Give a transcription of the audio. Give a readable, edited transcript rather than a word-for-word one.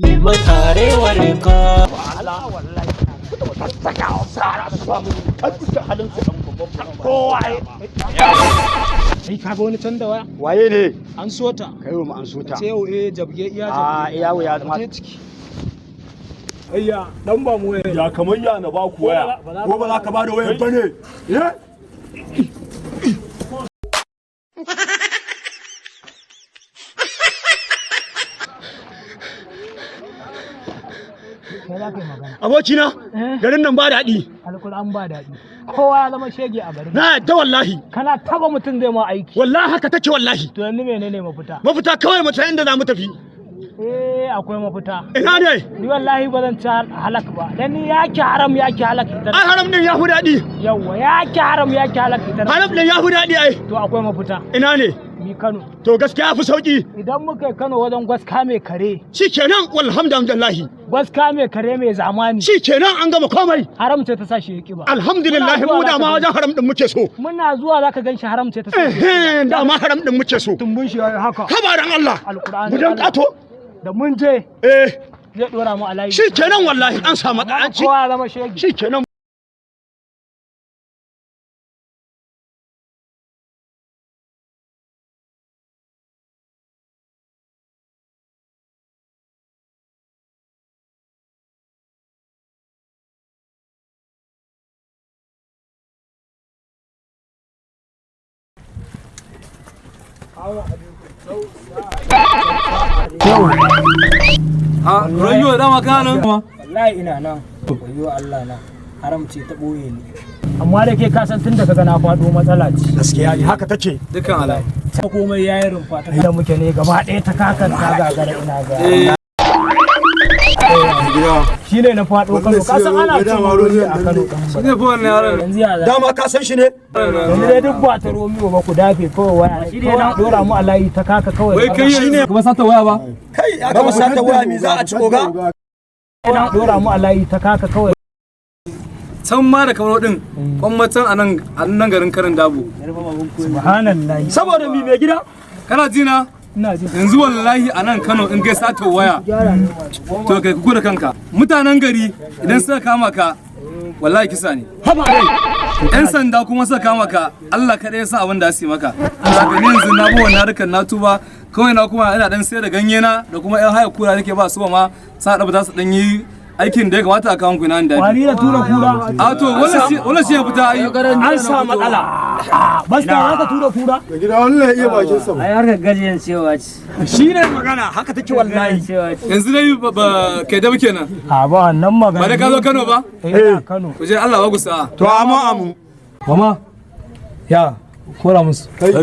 Ni matarewar ka. Kai kaga wani can da waya? Waye ne? An so ta. Kai mu an so ta. Ce yau jabge iya jabge. Iya wuya ma. Ciki. Ayya dan ba mu waya. Ya kamar ya na ba ku waya. Ko ba za ka ba da wayar bane? Eh? Abokina, garin nan ba daɗi. Alkur'an ba daɗi. Kowa ya zama shege a garin. Na yadda wallahi. Kana taba mutum zai ma aiki. Wallahi haka take wallahi. To yanzu menene mafita? Mafita kawai mu san inda za mu tafi. Akwai mafita. Ina ne? Ni wallahi ba zan ci halak ba. Dan ni yaki haram yaki halak ita. Ai haram din ya fi daɗi. Yawwa yaki haram yaki halak ita. Haram din ya fi daɗi ai. To akwai mafita. Ina ne? Mi Kano. To gaskiya fi sauki. Idan muka yi Kano wajen gwaska mai kare. Shikenan walhamdulillahi. Gwaska mai kare mai zamani. Shikenan an gama komai. Haram ce ta sa shi yaki ba. Alhamdulillah mu da ma wajen haram din muke so. Muna zuwa zaka gan shi haram ce ta sa shi. Da ma haram din muke so. Tumbun shi haka. Kabaran Allah. Alqur'ani. Gudan kato. Da mun je. Zai dora mu a layi. Shikenan wallahi an samu ɗanci. Kowa zama shege. Shikenan. Rayuwa dama kanan Wallahi ina nan. Wayo Allah na. Haram ce ta boye ni. Amma da ke kasan tun da kaga na faɗo matsala ce. Gaskiya ne haka take. dukan alai. Ta komai yayi rumfa ta da muke ne gaba ɗaya ta kakan ta gagara ina ga. Shi ne na faɗo Kano. Kasan ana cin maroli a Kano. Shi ne fa wannan yaron. Yanzu ya za. Dama ka san shi ne? Yanzu dai duk ba ta Romiyo ba ku dafe kawai waya. Shi ne na dora mu a layi ta kaka kawai. Wai kai ne kuma sata waya ba? Kai ya gama sata waya mi za a ci oga? Na dora mu a layi ta kaka kawai. Can ma da kamar din kwamatan a nan garin Karin Dabo. Subhanallahi. Saboda mi mai gida? Kana ji na? Ina ji. Yanzu wallahi a nan Kano in kai sata waya to kai kuku da kanka. Mutanen gari idan suka kama ka wallahi kisa ne. Haba dai. Yan sanda kuma suka kama ka Allah kaɗai ya sa abin da su yi maka. Saka ni yanzu na bi wannan harkar na tuba kawai na kuma ina dan sayar da ganye na da kuma yan haya kura nake ba su ba ma sa da ba su dan yi aikin da ya kamata a kawo ku nan da. Wani da tura kura. A to wannan shi ya fita ai. An sa matsala. Bas da haka tura kura. Mai gida wallahi iya bakin sa. ai harkar gajiyan cewa ce Shi ne magana haka take wallahi. Yanzu dai ba kai da muke nan. A ba wannan magana. Ba da ka zo Kano ba? Kano. Ku je Allah ba ku sa'a. To amu. Mama ya kora musu. Kai.